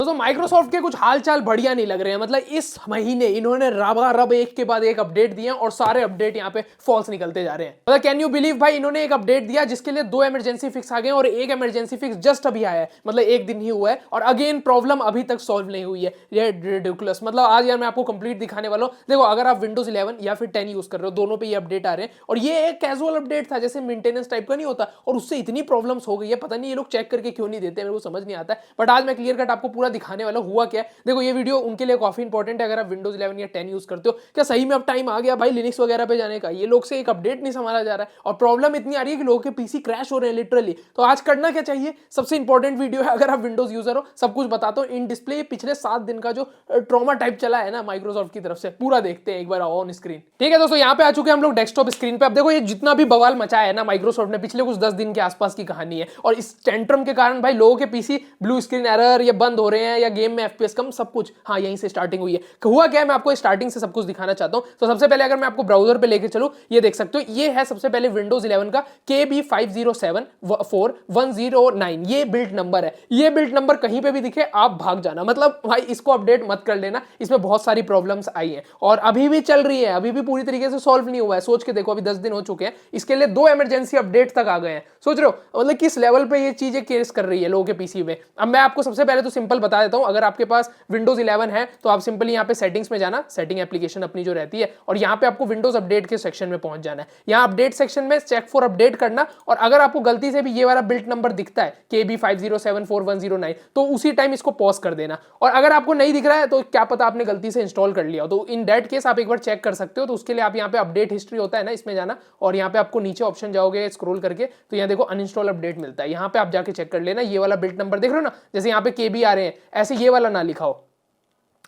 दोस्तों माइक्रोसॉफ्ट के कुछ हालचाल बढ़िया नहीं लग रहे हैं। मतलब इस महीने इन्होंने रब एक के बाद एक अपडेट दिए और सारे अपडेट यहाँ पे फॉल्स निकलते जा रहे हैं। मतलब कैन यू बिलीव भाई, इन्होंने एक अपडेट दिया जिसके लिए 2 इमरजेंसी फिक्स आ गए और एक इमरजेंसी फिक्स जस्ट अभी आया है, मतलब एक दिन ही हुआ है और अगेन प्रॉब्लम अभी तक सॉल्व नहीं हुई है। ये रिडिकुलस। मतलब आज यार मैं आपको कंप्लीट दिखाने वाला हूं। देखो अगर आप विंडोज 11 या फिर 10 यूज कर रहे हो, दोनों पे ये अपडेट आ रहे हैं और ये एक कैजुअल अपडेट था, जैसे मेंटेनेंस टाइप का नहीं होता, और उससे इतनी प्रॉब्लम्स हो गई है, पता नहीं ये लोग चेक करके क्यों नहीं देते, मेरे को समझ नहीं आता है। बट आज मैं क्लियर कट आपको पूरा दिखाने वाला हुआ क्या है। देखो ये वीडियो उनके लिए काफी इंपॉर्टेंट है अगर आप विंडोज 11 या 10 यूज करते हो। क्या सही में अब टाइम आ गया भाई लिनक्स वगैरह पे जाने का? ये लोग से एक अपडेट नहीं संभाला जा रहा है और प्रॉब्लम इतनी आ रही है कि लोगों के पीसी क्रैश हो रहे हैं लिटरली। तो आज करना क्या चाहिए, सबसे इंपॉर्टेंट वीडियो है। अगर आप विंडोज यूजर हो सब कुछ बताता हूं इन डिस्प्ले। पिछले 7 दिन का जो ट्रॉमा टाइप चला है ना माइक्रोसॉफ्ट की तरफ से, पूरा देखते हैं एक बार ऑन स्क्रीन। ठीक है दोस्तों, यहाँ पे आ चुके हैं हम लोग डेस्कटॉप स्क्रीन पे। अब देखो ये जितना भी बवाल मचा है ना माइक्रोसॉफ्ट ने पिछले कुछ 10 दिन के आसपास की कहानी है और इस टेंट्रम के कारण भाई लोगों के पीसी ब्लू स्क्रीन एरर या बंद हो रहे हैं या गेम में एफपीएस कम, सब कुछ हाँ यहीं से स्टार्टिंग हुई है। हुआ क्या है मैं आपको स्टार्टिंग से सब कुछ दिखाना चाहता हूं। तो सबसे पहले अगर मैं आपको ब्राउजर पे लेके चलूं, ये देख सकते हो ये है सबसे पहले विंडोज 11 का KB50741009, ये बिल्ड नंबर है। ये बिल्ड नंबर कहीं पे भी दिखे आप भाग जाना, मतलब भाई इसको अपडेट मत कर लेना। इसमें बहुत सारी प्रॉब्लम्स आई हैं और अभी भी चल रही है, अभी भी पूरी तरीके से सॉल्व नहीं हुआ है। सोच के देखो अभी 10 दिन हो चुके हैं, इसके लिए 2 इमरजेंसी अपडेट तक आ गए हैं। सोच रहे हो मतलब किस लेवल पे ये चीजें केस कर रही है लोगों के पीसी में। अब मैं आपको सबसे पहले तो सिंपल बता देता हूं, अगर आपके पास विंडोज 11 है तो आप सिंपली यहाँ पे सेटिंग्स में जाना, सेटिंग एप्लीकेशन अपनी जो रहती है, और यहाँ पे आपको विंडोज अपडेट के सेक्शन में पहुंच जाना है। यहाँ अपडेट सेक्शन में चेक फॉर अपडेट करना और अगर आपको गलती से भी ये वाला बिल्ट नंबर दिखता है KB50741009 तो उसी टाइम इसको पॉज कर देना। और अगर आपको नहीं दिख रहा है तो क्या पता आपने गलती से इंस्टॉल कर लिया, तो इन दैट केस आप एक बार चेक कर सकते हो। तो उसके लिए आप यहाँ पे अपडेट हिस्ट्री होता है ना, इसमें जाना और यहाँ पे आपको नीचे ऑप्शन जाओगे स्क्रॉल करके तो यहाँ देखो अनइंस्टॉल अपडेट मिलता है। यहाँ पे आप जाके चेक कर लेना ये वाला बिल्ट नंबर देख रहे हो ना, जैसे यहाँ पे KB आ रहे हैं ऐसे ये वाला ना लिखा हो।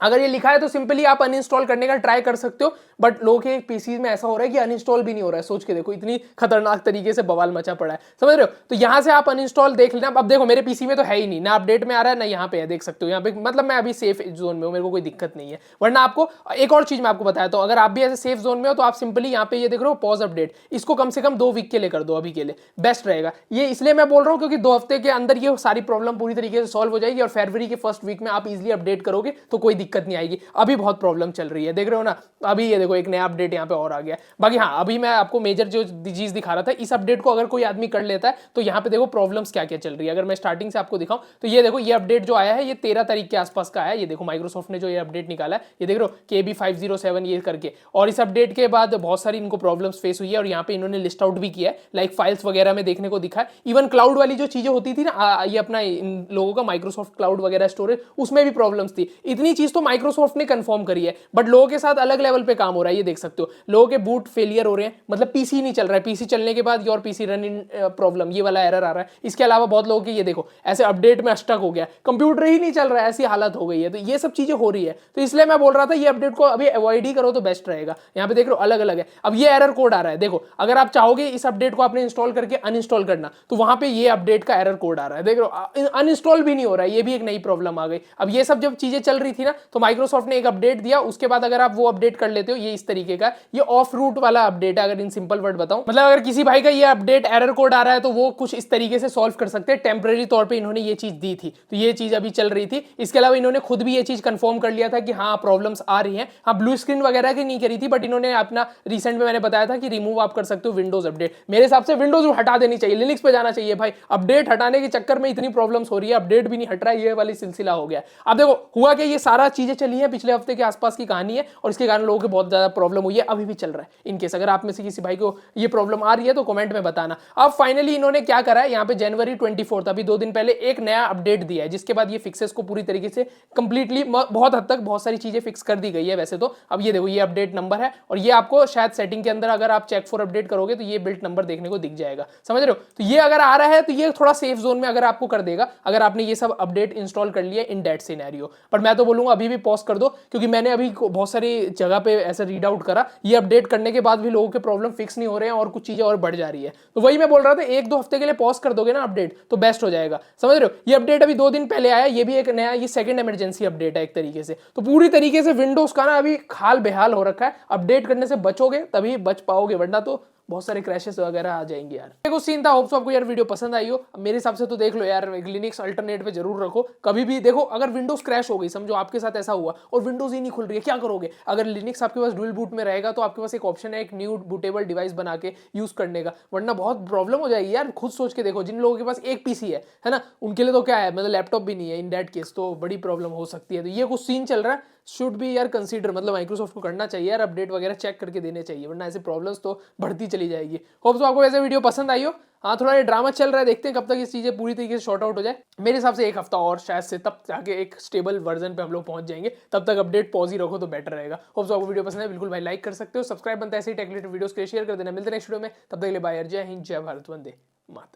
अगर ये लिखा है तो सिंपली आप अनइंस्टॉल करने का ट्राई कर सकते हो, बट लोगों के पीसी में ऐसा हो रहा है कि अनइंस्टॉल भी नहीं हो रहा है। सोच के देखो इतनी खतरनाक तरीके से बवाल मचा पड़ा है, समझ रहे हो। तो यहां से आप अनइंस्टॉल देख लेना। अब देखो मेरे पीसी में तो है ही नहीं ना, अपडेट में आ रहा है ना यहाँ पे है, देख सकते हो यहाँ पे, मतलब मैं अभी सेफ जोन में हूँ, मेरे को कोई दिक्कत नहीं है। वरना आपको एक और चीज मैं आपको बताया, तो अगर आप भी ऐसे सेफ जोन में हो तो आप सिंपली यहाँ पे ये देख रहे हो पॉज अपडेट, इसको कम से कम 2 वीक के लिए कर दो, अभी के लिए बेस्ट रहेगा। ये इसलिए मैं बोल रहा हूँ क्योंकि 2 हफ्ते के अंदर ये सारी प्रॉब्लम पूरी तरीके से सॉल्व हो जाएगी और फरवरी के फर्स्ट वीक में आप इजिली अपडेट करोगे तो कोई दिक्कत नहीं आएगी। अभी बहुत प्रॉब्लम चल रही है, देख रहे हो ना। अभी ये देखो एक नया अपडेट यहाँ पे और आ गया। बाकी हाँ अभी मैं आपको मेजर जो चीज दिखा रहा था, इस अपडेट को अगर कोई आदमी कर लेता है तो यहाँ पे देखो प्रॉब्लम्स क्या क्या चल रही है। अगर मैं स्टार्टिंग से आपको दिखाऊं तो ये देखो ये अपडेट जो आया है ये 13 तारीख के आसपास का आया है। ये देखो माइक्रोसॉफ्ट ने जो ये अपडेट निकाला है, ये देख रहे हो KB507 ये करके। और इस अपडेट के बाद बहुत सारी इनको प्रॉब्लम्स फेस हुई है और यहाँ पे इन्होंने लिस्ट आउट भी किया है, लाइक फाइल्स वगैरह में देखने को दिखा है। इवन क्लाउड वाली जो चीजें होती थी ना, ये अपना इन लोगों का माइक्रोसॉफ्ट क्लाउड वगैरह स्टोरेज, उसमें भी प्रॉब्लम्स थी। इतनी चीज तो माइक्रोसॉफ्ट ने कंफर्म करी है, बट लोगों के साथ अलग लेवल पे काम हो रहा है। ये देख सकते हो लोगों के बूट फेलियर हो रहे हैं, मतलब पीसी नहीं चल रहा है, पीसी चलने के बाद your PC run in problem, ये वाला एरर आ रहा है। इसके अलावा बहुत लोगों के ये देखो ऐसे अपडेट में स्टक हो गया, कंप्यूटर ही नहीं चल रहा है, ऐसी हालत हो गई है। तो ये सब चीजें हो रही है, तो इसलिए मैं बोल रहा था ये अपडेट को अभी अवॉइड ही करो तो बेस्ट रहेगा। यहाँ पे देख रहे हो अलग अलग है। अब ये एरर कोड आ रहा है, देखो अगर आप चाहोगे इस अपडेट को आपने इंस्टॉल करके अनइंस्टॉल करना तो वहां पे ये अपडेट का एरर कोड आ रहा है, देख रहे हो अनइंस्टॉल भी नहीं हो रहा है। ये भी एक नई प्रॉब्लम आ गई। अब ये सब जब चीजें चल रही थी ना तो माइक्रोसॉफ्ट ने एक अपडेट दिया, उसके बाद अगर आप वो अपडेट कर लेते हो, ये इस तरीके का ये ऑफ रूट वाला अपडेट है। अगर इन सिंपल वर्ड बताऊं, मतलब अगर किसी भाई का ये अपडेट एरर कोड आ रहा है तो वो कुछ इस तरीके से सॉल्व कर सकते हैं। टेम्परेरी तौर पे इन्होंने ये चीज दी थी, तो ये चीज अभी चल रही थी। इसके अलावा इन्होंने खुद भी ये चीज कंफर्म कर लिया था कि हाँ प्रॉब्लम्स आ रही हैं। हाँ ब्लू स्क्रीन वगैरह की नहीं करी थी, बट इन्होंने अपना रिसेंट में मैंने बताया था कि रिमूव आप कर सकते हो विंडोज अपडेट। मेरे हिसाब से विंडोज हटा देनी चाहिए, लिनक्स पे जाना चाहिए भाई। अपडेट हटाने के चक्कर में इतनी प्रॉब्लम्स हो रही है, अपडेट भी नहीं हट रहा है, ये वाली सिलसिला हो गया। अब देखो हुआ कि ये सारा चीजें चली है पिछले हफ्ते के आसपास की कहानी है और इसके कारण लोगों को बहुत ज्यादा प्रॉब्लम हुई है, अभी भी चल रहा है। इनकेस अगर आप में से किसी भाई को ये प्रॉब्लम आ रही है तो कमेंट में बताना। अब फाइनली इन्होंने क्या करा है, यहाँ पे जनवरी 24 अभी 2 दिन पहले एक नया अपडेट दिया है, जिसके बाद ये फिक्सेस को पूरी तरीके से कंप्लीटली बहुत हद तक बहुत सारी चीजें फिक्स कर दी गई है वैसे तो। अब ये देखो ये अपडेट नंबर है और ये आपको शायद सेटिंग के अंदर अगर आप चेक फॉर अपडेट करोगे तो ये बिल्ट नंबर देखने को दिख जाएगा, समझ रहे हो। तो ये अगर आ रहा है तो ये थोड़ा सेफ जोन में अगर आपको कर देगा, अगर आपने ये सब अपडेट इंस्टॉल कर लिया इन दैट सिनेरियो। पर मैं तो बोलूंगा अभी भी पॉज कर दो, क्योंकि मैंने अभी बहुत सारी जगह पे ऐसा रीड आउट करा, ये अपडेट करने के बाद भी लोगों के प्रॉब्लम फिक्स नहीं हो रहे हैं और कुछ चीजें और बढ़ जा रही है। तो वही मैं बोल रहा था 1-2 हफ्ते के लिए पॉज कर दोगे ना अपडेट तो बेस्ट हो जाएगा, समझ रहे हो। ये अपडेट अभी 2 दिन पहले आया, ये भी एक नया ये सेकंड इमरजेंसी अपडेट है एक तरीके से। तो पूरी तरीके से विंडोज का ना अभी हाल बेहाल हो रखा है। अपडेट करने से बचोगे तभी बच पाओगे, वरना तो बहुत सारे क्रैशेस वगैरह आ जाएंगे यार। देखो सीन था, होप सो आपको यार वीडियो पसंद आई हो। मेरे हिसाब से तो देख लो यार, लिनक्स अल्टरनेट पे जरूर रखो। कभी भी देखो अगर विंडोज क्रैश हो गई, समझो आपके साथ ऐसा हुआ और विंडोज ही नहीं खुल रही है, क्या करोगे? अगर लिनक्स आपके पास डुअल बूट में रहेगा तो आपके पास एक ऑप्शन है एक न्यू बूटेबल डिवाइस बना के यूज करने का, वरना बहुत प्रॉब्लम हो जाएगी यार। खुद सोच के देखो, जिन लोगों के पास एक पीसी है ना, उनके लिए तो क्या है, मतलब लैपटॉप भी नहीं है, इन दैट केस तो बड़ी प्रॉब्लम हो सकती है। तो ये कुछ सीन चल रहा है, शुड भी यार कंसीडर, मतलब माइक्रोसॉफ्ट को करना चाहिए यार, अपडेट वगैरह चेक करके देने चाहिए, वरना ऐसे प्रॉब्लम्स तो बढ़ती चली जाएगी। होप सो आपको वैसे वीडियो पसंद आई हो। हाँ थोड़ा ये ड्रामा चल रहा है, देखते हैं कब तक ये चीजें पूरी तरीके से शॉर्ट आउट हो जाए। मेरे हिसाब से एक हफ्ता और शायद से, तब जाके एक स्टेबल वर्जन पे हम लोग पहुंच जाएंगे। तब तक अपडेट पॉज ही रखो तो बेटर रहेगा। होप सो आपको वीडियो पसंद है, बिल्कुल भाई लाइक कर सकते हो, सब्सक्राइब बनता है ऐसे ही टेक रिलेटेड वीडियोस के लिए शेयर कर देना। मिलते हैं नेक्स्ट वीडियो में, तब तक के लिए बाय, जय हिंद, जय भारत, वंदे मातरम।